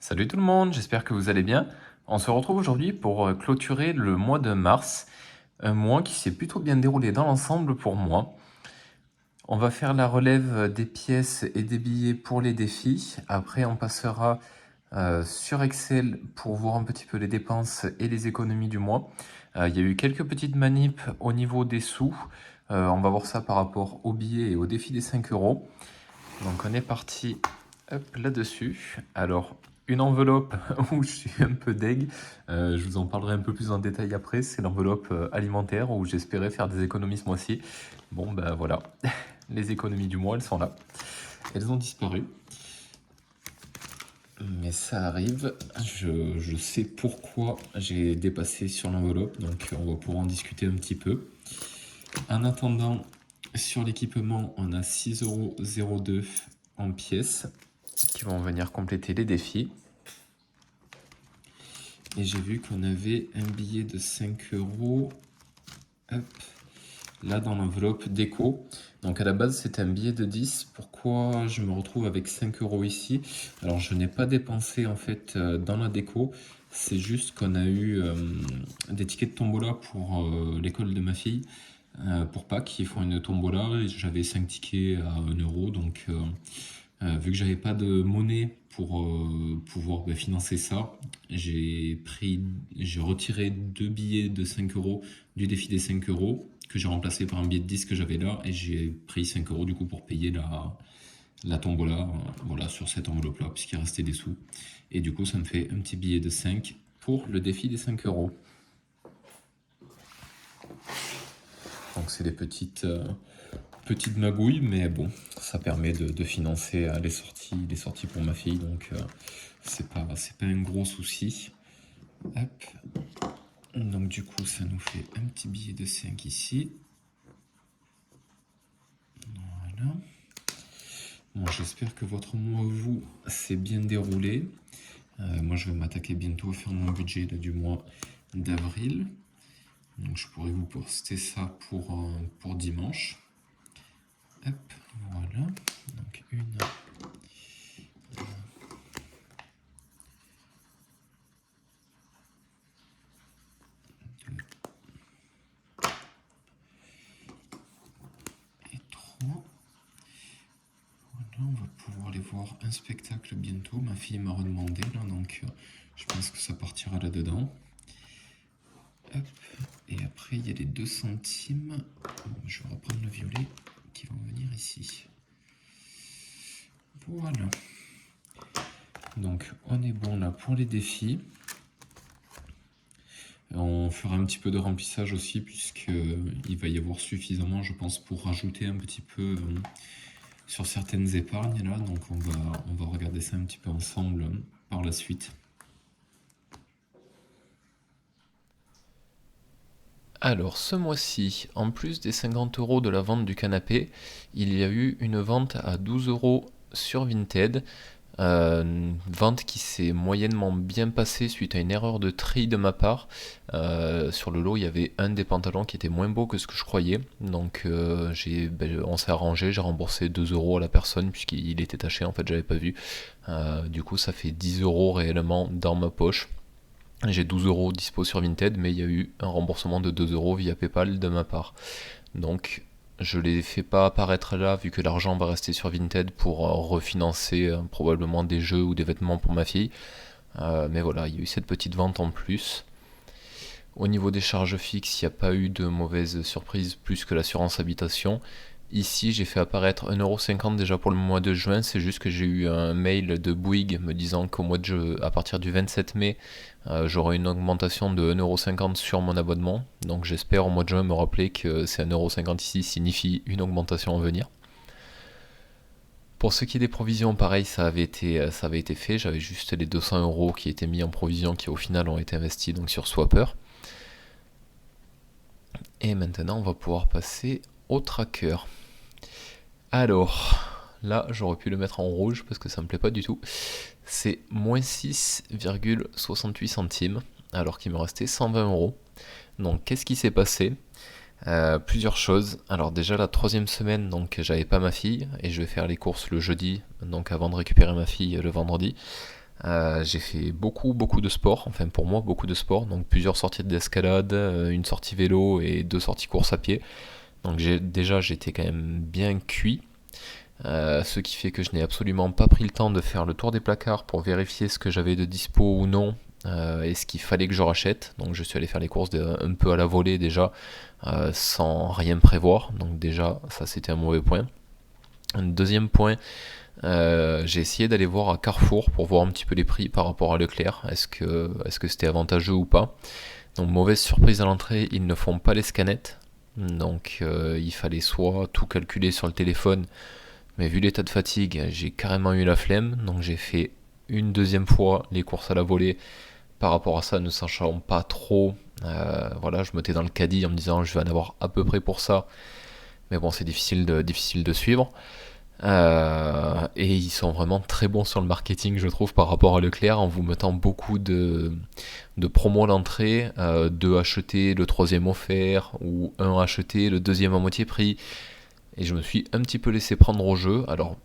Salut tout le monde, j'espère que vous allez bien. On se retrouve aujourd'hui pour clôturer le mois de mars, un mois qui s'est plutôt bien déroulé dans l'ensemble pour moi. On va faire la relève des pièces et des billets pour les défis. Après, on passera sur Excel pour voir un petit peu les dépenses et les économies du mois. Il y a eu quelques petites manips au niveau des sous. On va voir ça par rapport aux billets et au défi des 5 euros. Donc on est parti là-dessus. Alors, une enveloppe où je suis un peu deg, je vous en parlerai un peu plus en détail après, c'est l'enveloppe alimentaire où j'espérais faire des économies ce mois-ci. Bon ben voilà, les économies du mois, elles sont là. Elles ont disparu. Mais ça arrive, je sais pourquoi j'ai dépassé sur l'enveloppe, donc on va pouvoir en discuter un petit peu. En attendant, sur l'équipement, on a 6,02 € en pièces qui vont venir compléter les défis. Et j'ai vu qu'on avait un billet de 5 euros là dans l'enveloppe déco. Donc à la base c'était un billet de 10. Pourquoi je me retrouve avec 5 euros ici? Alors je n'ai pas dépensé en fait dans la déco. C'est juste qu'on a eu des tickets de tombola pour l'école de ma fille. Pour Pâques, ils font une tombola et j'avais 5 tickets à 1 euro. Donc vu que j'avais pas de monnaie pour pouvoir financer ça, j'ai retiré 2 billets de 5 euros du défi des 5 euros que j'ai remplacé par un billet de 10 que j'avais là et j'ai pris 5 euros du coup pour payer la tombola voilà, sur cette enveloppe là puisqu'il restait des sous. Et du coup ça me fait un petit billet de 5 pour le défi des 5 euros. Donc c'est des petites magouille, mais bon, ça permet de financer les sorties pour ma fille, donc c'est pas un gros souci. Hop. Donc du coup, ça nous fait un petit billet de 5 ici. Voilà. Bon, j'espère que votre mois, vous, s'est bien déroulé. Moi, je vais m'attaquer bientôt à faire mon budget du mois d'avril. Donc je pourrais vous poster ça pour dimanche. Hop, voilà. Donc une, et 3. Voilà, on va pouvoir aller voir un spectacle bientôt. Ma fille m'a redemandé là, donc je pense que ça partira là-dedans. Hop. Et après, il y a les 2 centimes. Je vais reprendre le violet qui vont venir ici. Voilà. Donc, on est bon là pour les défis. On fera un petit peu de remplissage aussi, puisqu'il va y avoir suffisamment, je pense, pour rajouter un petit peu sur certaines épargnes là. Donc, on va regarder ça un petit peu ensemble par la suite. Alors, ce mois-ci, en plus des 50 euros de la vente du canapé, il y a eu une vente à 12 euros sur Vinted. Une vente qui s'est moyennement bien passée suite à une erreur de tri de ma part. Sur le lot, il y avait un des pantalons qui était moins beau que ce que je croyais. Donc, on s'est arrangé, j'ai remboursé 2 euros à la personne puisqu'il était taché, en fait, j'avais pas vu. Du coup, ça fait 10 euros réellement dans ma poche. J'ai 12 euros dispo sur Vinted, mais il y a eu un remboursement de 2 euros via PayPal de ma part. Donc je ne les fais pas apparaître là, vu que l'argent va rester sur Vinted pour refinancer probablement des jeux ou des vêtements pour ma fille. Mais voilà, il y a eu cette petite vente en plus. Au niveau des charges fixes, il n'y a pas eu de mauvaise surprise plus que l'assurance habitation. Ici, j'ai fait apparaître 1,50€ déjà pour le mois de juin. C'est juste que j'ai eu un mail de Bouygues me disant à partir du 27 mai, j'aurai une augmentation de 1,50€ sur mon abonnement. Donc j'espère au mois de juin me rappeler que c'est 1,50€ ici signifie une augmentation à venir. Pour ce qui est des provisions, pareil, ça avait été fait. J'avais juste les 200 euros qui étaient mis en provision qui au final ont été investis donc sur Swapper. Et maintenant, on va pouvoir passer au tracker. Alors, là, j'aurais pu le mettre en rouge parce que ça me plaît pas du tout. C'est moins 6,68 centimes, alors qu'il me restait 120 euros. Donc, qu'est-ce qui s'est passé? Plusieurs choses. Alors déjà la 3e semaine, donc j'avais pas ma fille et je vais faire les courses le jeudi, donc avant de récupérer ma fille le vendredi. J'ai fait beaucoup de sport, enfin pour moi beaucoup de sport, donc plusieurs sorties d'escalade, une sortie vélo et 2 sorties course à pied. Donc j'étais quand même bien cuit, ce qui fait que je n'ai absolument pas pris le temps de faire le tour des placards pour vérifier ce que j'avais de dispo ou non, et ce qu'il fallait que je rachète. Donc je suis allé faire les courses un peu à la volée déjà, sans rien prévoir. Donc déjà ça c'était un mauvais point. Un deuxième point, j'ai essayé d'aller voir à Carrefour pour voir un petit peu les prix par rapport à Leclerc. Est-ce que c'était avantageux ou pas? Donc mauvaise surprise à l'entrée, ils ne font pas les scanettes. Donc il fallait soit tout calculer sur le téléphone, mais vu l'état de fatigue, j'ai carrément eu la flemme. Donc j'ai fait une deuxième fois les courses à la volée par rapport à ça, ne sachant pas trop. Voilà, je mettais dans le caddie en me disant je vais en avoir à peu près pour ça. Mais bon, c'est difficile de suivre. Et ils sont vraiment très bons sur le marketing, je trouve, par rapport à Leclerc, en vous mettant beaucoup de promos à l'entrée, 2 achetés, le troisième offert, ou un acheté, le deuxième à moitié prix. Et je me suis un petit peu laissé prendre au jeu. Alors,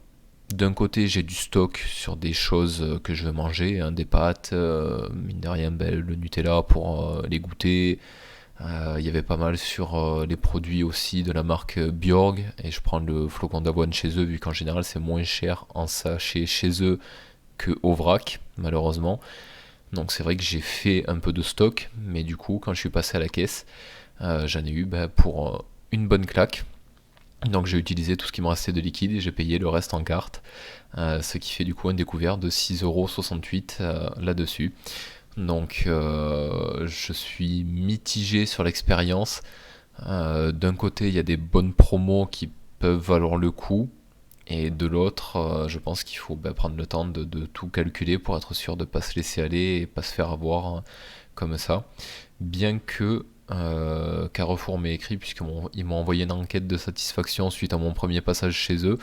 d'un côté, j'ai du stock sur des choses que je veux manger, hein, des pâtes, mine de rien, ben, le Nutella pour les goûter. Il y avait pas mal sur les produits aussi de la marque Bjorg, et je prends le flocon d'avoine chez eux vu qu'en général c'est moins cher en sachet chez eux que au vrac malheureusement. Donc c'est vrai que j'ai fait un peu de stock, mais du coup quand je suis passé à la caisse, j'en ai eu pour une bonne claque. Donc j'ai utilisé tout ce qui me restait de liquide et j'ai payé le reste en carte, ce qui fait du coup un découvert de 6,68 € là-dessus. Donc je suis mitigé sur l'expérience. D'un côté, il y a des bonnes promos qui peuvent valoir le coup, et de l'autre, je pense qu'il faut prendre le temps de tout calculer pour être sûr de ne pas se laisser aller et pas se faire avoir, hein, comme ça. Bien que Carrefour m'ait écrit, puisqu'ils m'ont envoyé une enquête de satisfaction suite à mon premier passage chez eux.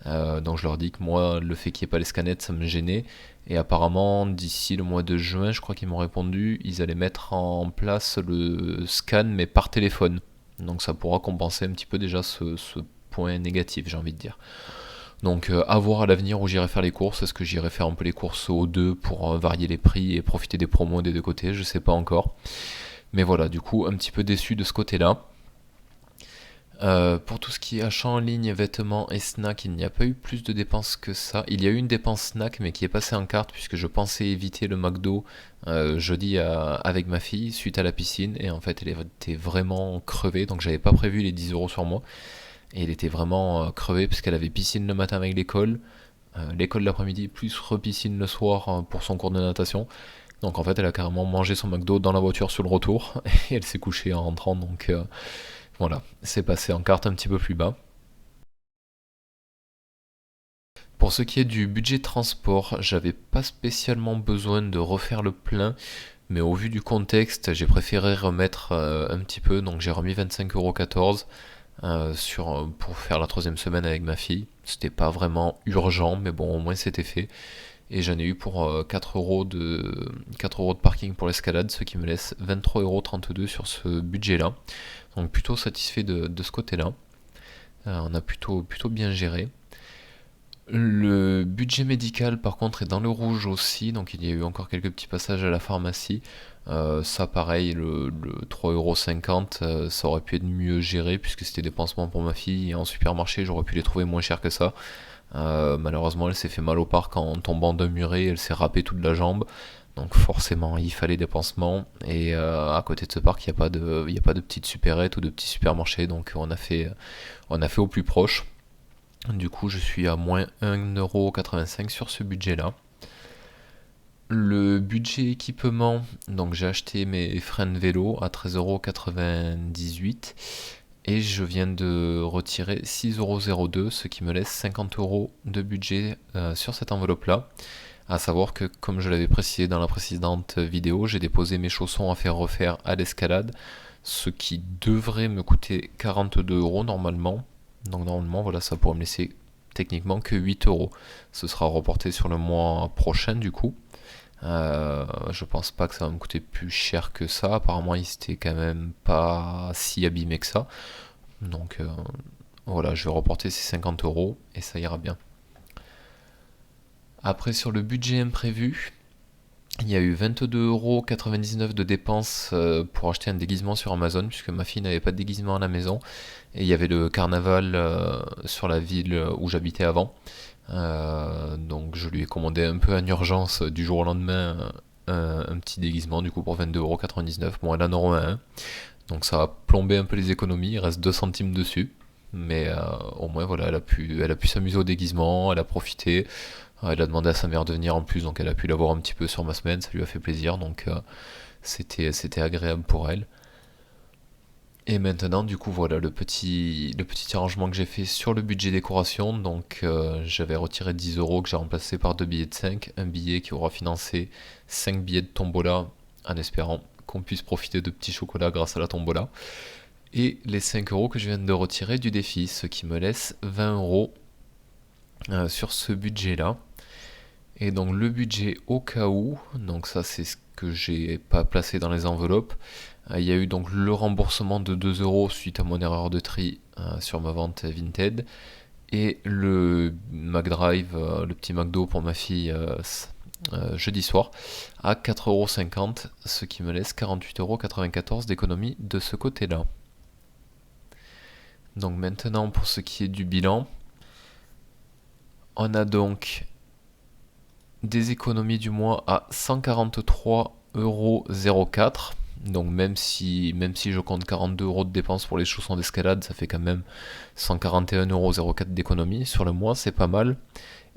Donc je leur dis que moi, le fait qu'il n'y ait pas les scanettes, ça me gênait. Et apparemment, d'ici le mois de juin, je crois qu'ils m'ont répondu, ils allaient mettre en place le scan, mais par téléphone. Donc ça pourra compenser un petit peu déjà ce point négatif, j'ai envie de dire. Donc à voir à l'avenir où j'irai faire les courses. Est-ce que j'irai faire un peu les courses aux deux pour varier les prix et profiter des promos des deux côtés? Je sais pas encore. Mais voilà, du coup, un petit peu déçu de ce côté-là. Pour tout ce qui est achat en ligne, vêtements et snacks, il n'y a pas eu plus de dépenses que ça. Il y a eu une dépense snack, mais qui est passée en carte, puisque je pensais éviter le McDo jeudi avec ma fille suite à la piscine. Et en fait, elle était vraiment crevée, donc j'avais pas prévu les 10 € sur moi. Et elle était vraiment crevée, parce qu'elle avait piscine le matin avec l'école, l'école l'après-midi, plus repiscine le soir pour son cours de natation. Donc en fait, elle a carrément mangé son McDo dans la voiture sur le retour, et elle s'est couchée en rentrant, donc voilà, c'est passé en carte un petit peu plus bas. Pour ce qui est du budget transport, j'avais pas spécialement besoin de refaire le plein, mais au vu du contexte, j'ai préféré remettre un petit peu, donc j'ai remis 25,14 € pour faire la troisième semaine avec ma fille. C'était pas vraiment urgent, mais bon, au moins c'était fait. Et j'en ai eu pour 4 € de parking pour l'escalade, ce qui me laisse 23,32 € sur ce budget-là. Donc plutôt satisfait de ce côté-là. On a plutôt bien géré. Le budget médical, par contre, est dans le rouge aussi, donc il y a eu encore quelques petits passages à la pharmacie. Ça, pareil, le 3,50 €, ça aurait pu être mieux géré puisque c'était des pansements pour ma fille. Et en supermarché, j'aurais pu les trouver moins chers que ça. Malheureusement, elle s'est fait mal au parc en tombant d'un muret, elle s'est râpée toute la jambe. Donc forcément, il fallait des pansements. Et à côté de ce parc, il y a pas de petites supérettes ou de petits supermarchés, donc on a fait au plus proche. Du coup, je suis à moins 1,85 € sur ce budget-là. Le budget équipement, donc j'ai acheté mes freins de vélo à 13,98 € et je viens de retirer 6,02 €, ce qui me laisse 50 € de budget sur cette enveloppe-là. À savoir que, comme je l'avais précisé dans la précédente vidéo, j'ai déposé mes chaussons à faire refaire à l'escalade, ce qui devrait me coûter 42 € normalement. Donc normalement, voilà, ça pourrait me laisser techniquement que 8 €. Ce sera reporté sur le mois prochain du coup. Je pense pas que ça va me coûter plus cher que ça. Apparemment, il s'était quand même pas si abîmé que ça. Donc voilà, je vais reporter ces 50 € et ça ira bien. Après, sur le budget imprévu, il y a eu 22,99 € de dépenses pour acheter un déguisement sur Amazon, puisque ma fille n'avait pas de déguisement à la maison. Et il y avait le carnaval sur la ville où j'habitais avant. Donc je lui ai commandé un peu en urgence du jour au lendemain un petit déguisement du coup pour 22,99 €. Bon, elle en aura un. Donc ça a plombé un peu les économies, il reste 2 centimes dessus. Mais au moins voilà, elle a pu s'amuser au déguisement, elle a profité. Elle a demandé à sa mère de venir en plus, donc elle a pu l'avoir un petit peu sur ma semaine, ça lui a fait plaisir, donc c'était agréable pour elle. Et maintenant, du coup, voilà le petit arrangement que j'ai fait sur le budget décoration. Donc, j'avais retiré 10 € que j'ai remplacé par deux billets de 5, un billet qui aura financé 5 billets de tombola, en espérant qu'on puisse profiter de petits chocolats grâce à la tombola. Et les 5 € que je viens de retirer du défi, ce qui me laisse 20 € sur ce budget-là. Et donc le budget au cas où, donc ça c'est ce que j'ai pas placé dans les enveloppes. Il y a eu donc le remboursement de 2 € suite à mon erreur de tri sur ma vente Vinted. Et le McDrive, le petit McDo pour ma fille jeudi soir, à 4,50 €, ce qui me laisse 48,94 € d'économie de ce côté-là. Donc maintenant pour ce qui est du bilan, on a donc des économies du mois à 143,04 €. Donc même si je compte 42 € de dépenses pour les chaussons d'escalade, ça fait quand même 141,04 € d'économie sur le mois, c'est pas mal.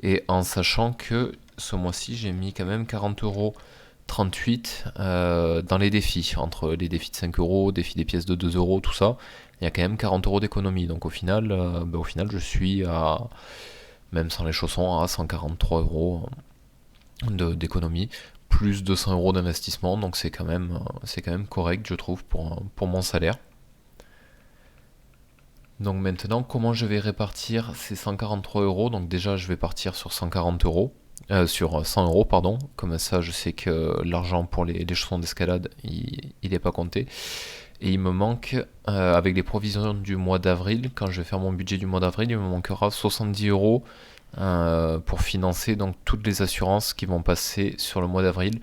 Et en sachant que ce mois-ci, j'ai mis quand même 40,38 € dans les défis, entre les défis de 5 €, défis des pièces de 2 €, tout ça, il y a quand même 40 € d'économie. Donc au final, je suis même sans les chaussons, à 143 € d'économie, plus 200 € d'investissement, donc c'est quand même correct, je trouve, pour mon salaire. Donc maintenant, comment je vais répartir ces 143 €? Donc déjà, je vais partir sur 140 €, sur 100 €, pardon. Comme ça, je sais que l'argent pour les chaussons d'escalade, il n'est pas compté. Et il me manque, avec les provisions du mois d'avril, quand je vais faire mon budget du mois d'avril, il me manquera 70 € pour financer donc toutes les assurances qui vont passer sur le mois d'avril.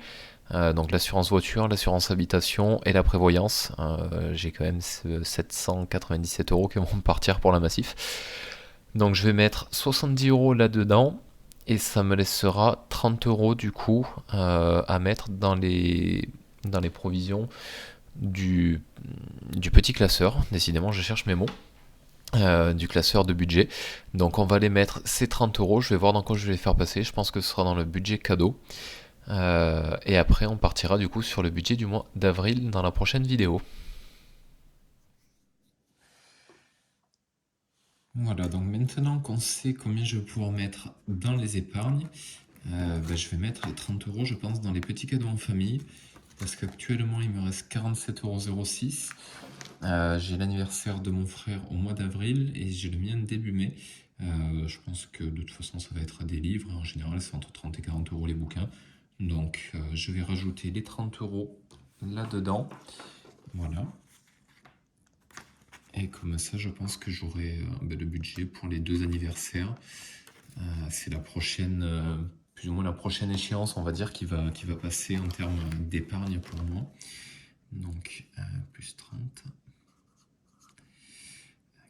Donc l'assurance voiture, l'assurance habitation et la prévoyance. J'ai quand même 797 € qui vont partir pour la Massif. Donc je vais mettre 70 € là-dedans et ça me laissera 30 € du coup à mettre dans les provisions du, du petit classeur. Décidément, je cherche mes mots. Du classeur de budget. Donc on va les mettre ces 30 €. Je vais voir dans quoi je vais les faire passer. Je pense que ce sera dans le budget cadeau. Et après, on partira du coup sur le budget du mois d'avril dans la prochaine vidéo. Voilà, donc maintenant qu'on sait combien je vais pouvoir mettre dans les épargnes, je vais mettre les 30 € je pense dans les petits cadeaux en famille, parce qu'actuellement il me reste 47,06 €. J'ai l'anniversaire de mon frère au mois d'avril et j'ai le mien début mai. Je pense que de toute façon ça va être à des livres, en général c'est entre 30 et 40 € les bouquins. Donc je vais rajouter les 30 € là-dedans. Voilà. Et comme ça, je pense que j'aurai le budget pour les 2 anniversaires. C'est la prochaine, plus ou moins la prochaine échéance, on va dire, qui va passer en termes d'épargne pour moi. Donc, plus 30.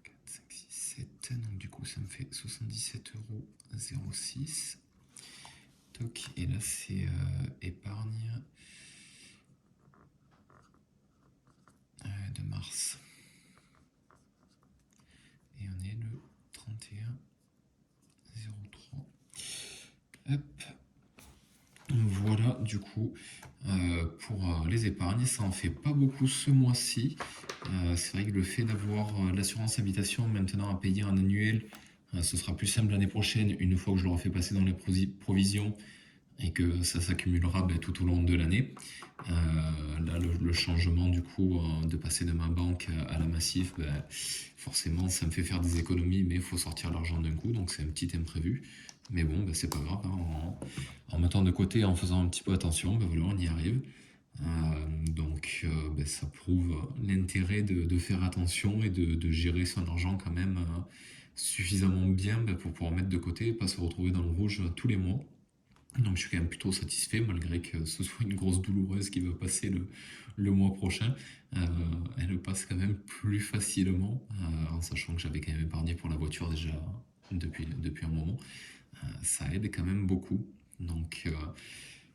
4, 5, 6, 7. Donc, du coup, ça me fait 77,06 €. Toc. Et là, c'est épargne de mars. Et on est le 31/03. Hop. Voilà, du coup, pour les épargnes, ça en fait pas beaucoup ce mois-ci. C'est vrai que le fait d'avoir l'assurance habitation maintenant à payer en annuel, ce sera plus simple l'année prochaine, une fois que je l'aurai fait passer dans les provisions et que ça s'accumulera tout au long de l'année. Là, le changement du coup de passer de ma banque à la Massif, forcément ça me fait faire des économies, mais il faut sortir l'argent d'un coup, donc c'est un petit imprévu. Mais bon, c'est pas grave, hein, en mettant de côté, en faisant un petit peu attention, voilà, on y arrive. Donc ça prouve l'intérêt de faire attention et de gérer son argent quand même suffisamment bien pour pouvoir mettre de côté et pas se retrouver dans le rouge tous les mois. Donc je suis quand même plutôt satisfait, malgré que ce soit une grosse douloureuse qui va passer le mois prochain. Euh, Elle passe quand même plus facilement, en sachant que j'avais quand même épargné pour la voiture déjà depuis un moment. Ça aide quand même beaucoup. Donc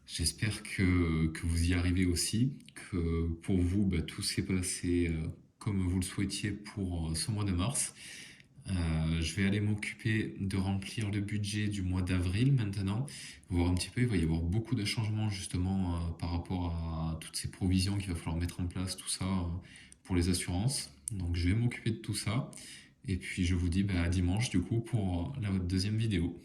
j'espère que vous y arrivez aussi, que pour vous, bah, tout s'est passé comme vous le souhaitiez pour ce mois de mars. Je vais aller m'occuper de remplir le budget du mois d'avril maintenant, voir un petit peu, il va y avoir beaucoup de changements justement par rapport à toutes ces provisions qu'il va falloir mettre en place, tout ça pour les assurances. Donc je vais m'occuper de tout ça et puis je vous dis bah, à dimanche du coup pour la deuxième vidéo.